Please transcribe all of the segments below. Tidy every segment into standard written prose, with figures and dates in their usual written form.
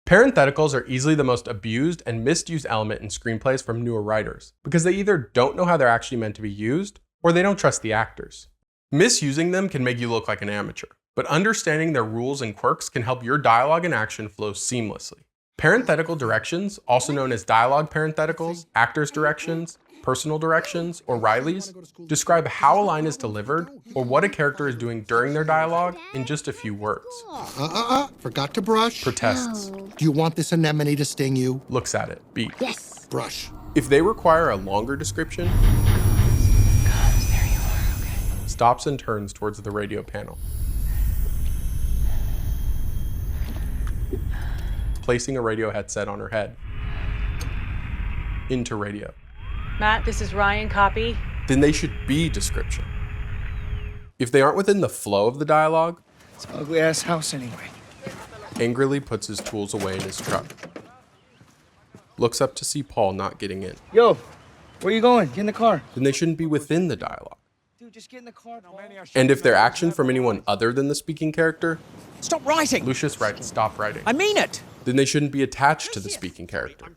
Parentheticals are easily the most abused and misused element in screenplays from newer writers, because they either don't know how they're actually meant to be used, or they don't trust the actors. Misusing them can make you look like an amateur, but understanding their rules and quirks can help your dialogue and action flow seamlessly. Parenthetical directions, also known as dialogue parentheticals, actors' directions, personal directions, or Riley's, describe how a line is delivered or what a character is doing during their dialogue in just a few words. Forgot to brush. Protests. No. Do you want this anemone to sting you? Looks at it. Beat. Yes. Brush. If they require a longer description, There you are, okay. stops and turns towards the radio panel. Placing a radio headset on her head. Into radio. Matt, this is Ryan, copy. Then they should be description. If they aren't within the flow of the dialogue, it's an ugly-ass house anyway. Angrily puts his tools away in his truck. Looks up to see Paul not getting in. Yo, where you going? Get in the car. Then they shouldn't be within the dialogue. Dude, just get in the car, Paul. And if they're action from anyone other than the speaking character, stop writing! Lucius writes, stop writing. I mean it! Then they shouldn't be attached to the speaking character.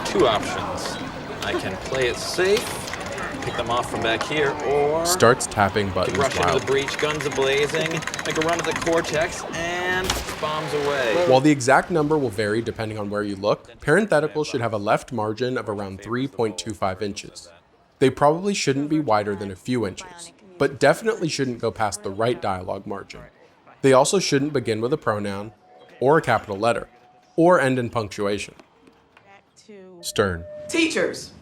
Two options. I can play it safe, pick them off from back here, or starts tapping buttons rush into the wildly. breach, guns a-blazing, make a run at the cortex, and bombs away. While the exact number will vary depending on where you look, parentheticals should have a left margin of around 3.25 inches. They probably shouldn't be wider than a few inches, but definitely shouldn't go past the right dialogue margin. They also shouldn't begin with a pronoun, or a capital letter, or end in punctuation. Stern. Teachers,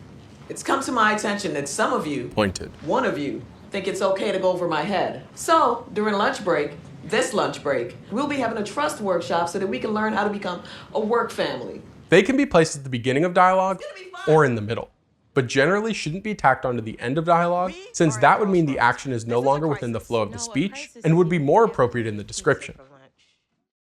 it's come to my attention that some of you, Pointed. one of you, think it's okay to go over my head. So, during lunch break, this lunch break, we'll be having a trust workshop so that we can learn how to become a work family. They can be placed at the beginning of dialogue or in the middle, but generally shouldn't be tacked onto the end of dialogue, since that would mean the action is no longer within the flow of the speech and would be more appropriate in the description.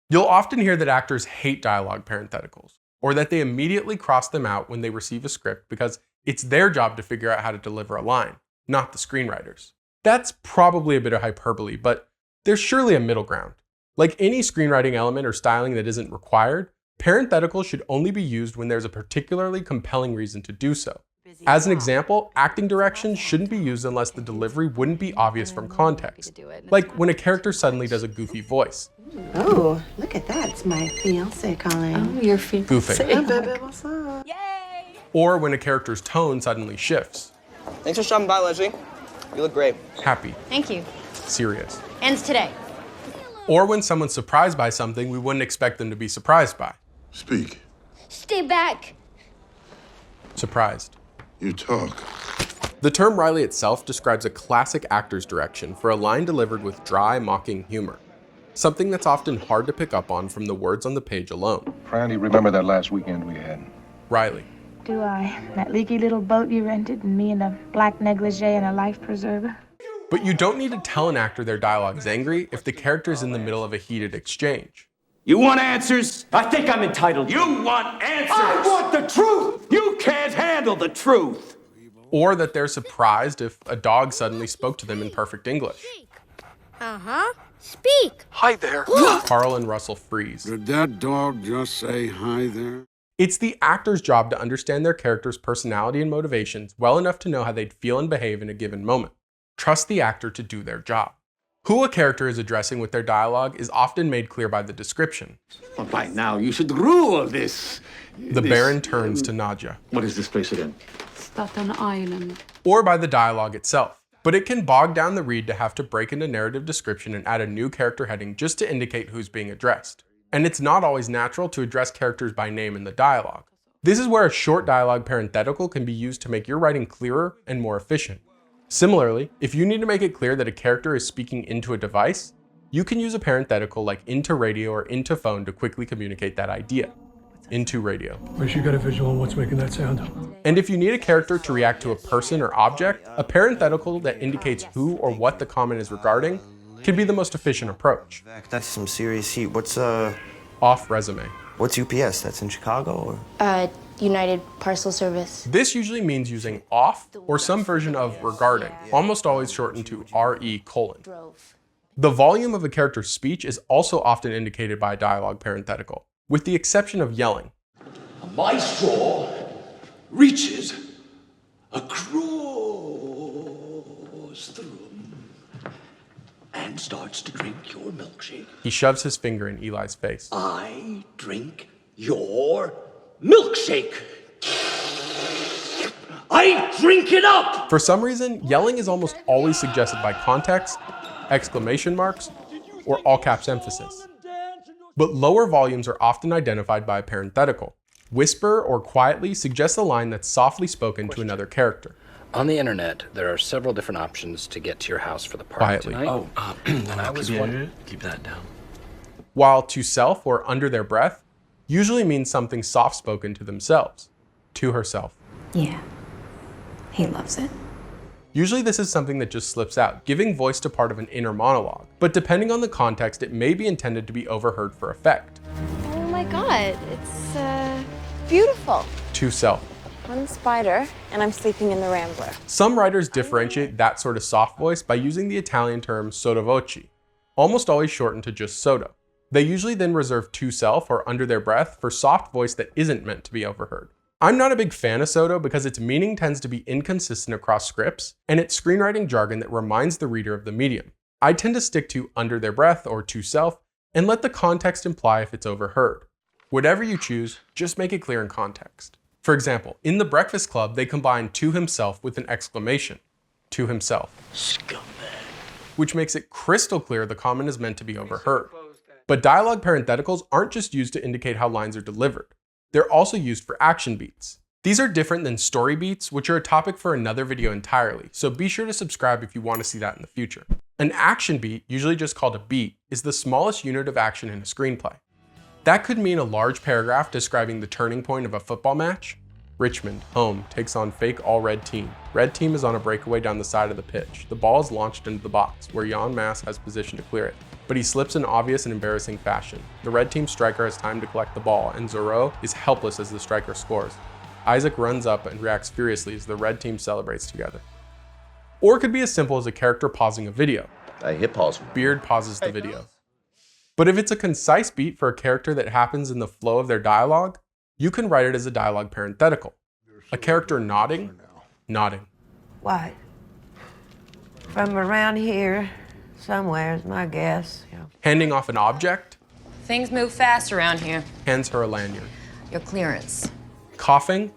You'll often hear that actors hate dialogue parentheticals, or that they immediately cross them out when they receive a script because it's their job to figure out how to deliver a line, not the screenwriters. That's probably a bit of hyperbole, but there's surely a middle ground. Like any screenwriting element or styling that isn't required, parentheticals should only be used when there's a particularly compelling reason to do so. As an example, acting directions shouldn't be used unless the delivery wouldn't be obvious from context, like when a character suddenly does a goofy voice. Oh, look at that. It's my fiancé calling. Oh, your fiancé. Goofing. Hey, baby, what's up? Yay! Or when a character's tone suddenly shifts. Thanks for stopping by, Leslie. You look great. Happy. Thank you. Serious. Ends today. Or when someone's surprised by something we wouldn't expect them to be surprised by. Speak. Stay back. Surprised. You talk. The term Riley itself describes a classic actor's direction for a line delivered with dry, mocking humor. Something that's often hard to pick up on from the words on the page alone. Franny, remember that last weekend we had? Riley. Do I? That leaky little boat you rented and me in a black negligee and a life preserver? But you don't need to tell an actor their dialogue's angry if the character's in the middle of a heated exchange. You want answers? I think I'm entitled. You want answers? I want the truth! You can't handle the truth! Or that they're surprised if a dog suddenly spoke to them in perfect English. Uh-huh. Speak. Hi there. Carl and Russell freeze. Did that dog just say hi there? It's the actor's job to understand their character's personality and motivations well enough to know how they'd feel and behave in a given moment. Trust the actor to do their job. Who a character is addressing with their dialogue is often made clear by the description. Well, by now, you should rule this. The Baron turns to Nadja. What is this place again? Staten Island. Or by the dialogue itself. But it can bog down the read to have to break into narrative description and add a new character heading just to indicate who's being addressed. And it's not always natural to address characters by name in the dialogue. This is where a short dialogue parenthetical can be used to make your writing clearer and more efficient. Similarly, if you need to make it clear that a character is speaking into a device, you can use a parenthetical like into radio or into phone to quickly communicate that idea. Into radio. Wish you got a visual on what's making that sound. And if you need a character to react to a person or object, a parenthetical that indicates who or what the comment is regarding can be the most efficient approach. That's some serious heat. What's off resume? What's UPS? That's in Chicago or? United Parcel Service. This usually means using off or some version of regarding, almost always shortened to RE:. The volume of a character's speech is also often indicated by a dialogue parenthetical, with the exception of yelling. My straw reaches across the room and starts to drink your milkshake. He shoves his finger in Eli's face. I drink your milkshake. I drink it up! For some reason, yelling is almost always suggested by context, exclamation marks, or all caps emphasis. But lower volumes are often identified by a parenthetical. Whisper or quietly suggests a line that's softly spoken to another character. On the internet, there are several different options to get to your house for the party Quietly. tonight. And I was wondering. Keep that down. While to self or under their breath usually means something soft-spoken to themselves, to herself. Yeah. He loves it. Usually this is something that just slips out, giving voice to part of an inner monologue. But depending on the context, it may be intended to be overheard for effect. Oh my god, it's beautiful. To self. I'm the spider, and I'm sleeping in the Rambler. Some writers differentiate that sort of soft voice by using the Italian term sottovoce, almost always shortened to just sotto. They usually then reserve to self or under their breath for soft voice that isn't meant to be overheard. I'm not a big fan of sotto because its meaning tends to be inconsistent across scripts, and it's screenwriting jargon that reminds the reader of the medium. I tend to stick to under their breath or to self and let the context imply if it's overheard. Whatever you choose, just make it clear in context. For example, in The Breakfast Club, they combine to himself with an exclamation, to himself, Scumbag. which makes it crystal clear the comment is meant to be overheard. But dialogue parentheticals aren't just used to indicate how lines are delivered. They're also used for action beats. These are different than story beats, which are a topic for another video entirely, so be sure to subscribe if you want to see that in the future. An action beat, usually just called a beat, is the smallest unit of action in a screenplay. That could mean a large paragraph describing the turning point of a football match. Richmond, home, takes on fake all-red team. Red team is on a breakaway down the side of the pitch. The ball is launched into the box, where Jan Mass has position to clear it. But he slips in obvious and embarrassing fashion. The red team striker has time to collect the ball, and Zorro is helpless as the striker scores. Isaac runs up and reacts furiously as the red team celebrates together. Or it could be as simple as a character pausing a video. I hit pause. Beard pauses the video. But if it's a concise beat for a character that happens in the flow of their dialogue, you can write it as a dialogue parenthetical. A character nodding, nodding. What? From around here, somewhere is my guess. Yeah. Handing off an object, Things move fast around here. hands her a lanyard. Your clearance. Coughing,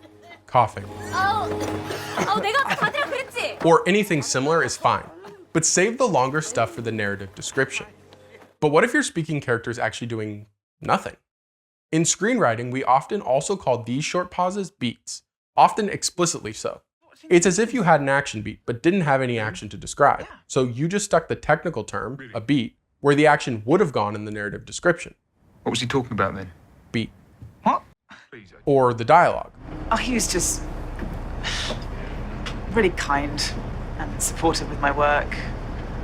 coughing. 내가 다들 그랬지. Or anything similar is fine, but save the longer stuff for the narrative description. But what if your speaking character is actually doing nothing? In screenwriting, we often also call these short pauses beats, often explicitly so. It's as if you had an action beat, but didn't have any action to describe. So you just stuck the technical term, a beat, where the action would have gone in the narrative description. What was he talking about then? Beat. What? Or the dialogue. Oh, he was just really kind and supportive with my work.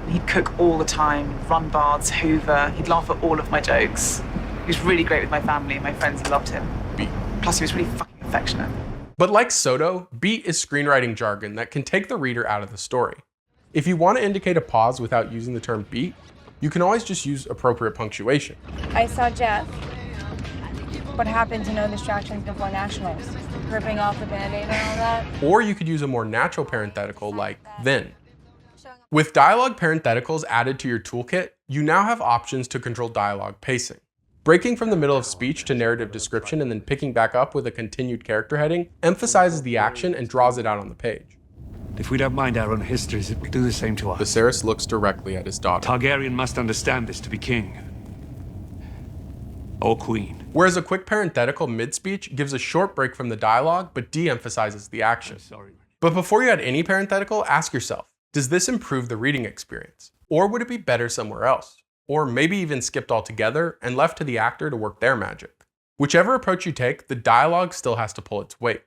He'd cook all the time, run baths, hoover. He'd laugh at all of my jokes. He was really great with my family and my friends loved him. Beat. Plus, he was really fucking affectionate. But like Soto, beat is screenwriting jargon that can take the reader out of the story. If you want to indicate a pause without using the term beat, you can always just use appropriate punctuation. I saw Jeff. What happened to no distractions before nationals? Ripping off the Band-Aid and all that? Or you could use a more natural parenthetical like then. With dialogue parentheticals added to your toolkit, you now have options to control dialogue pacing. Breaking from the middle of speech to narrative description and then picking back up with a continued character heading emphasizes the action and draws it out on the page. If we don't mind our own histories, it will do the same to us. Viserys looks directly at his daughter. Targaryen must understand this to be king. Or queen. Whereas a quick parenthetical mid-speech gives a short break from the dialogue but de-emphasizes the action. But before you add any parenthetical, ask yourself, does this improve the reading experience? Or would it be better somewhere else? Or maybe even skipped altogether and left to the actor to work their magic? Whichever approach you take, the dialogue still has to pull its weight.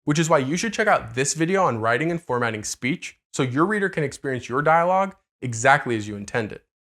Which is why you should check out this video on writing and formatting speech so your reader can experience your dialogue exactly as you intended.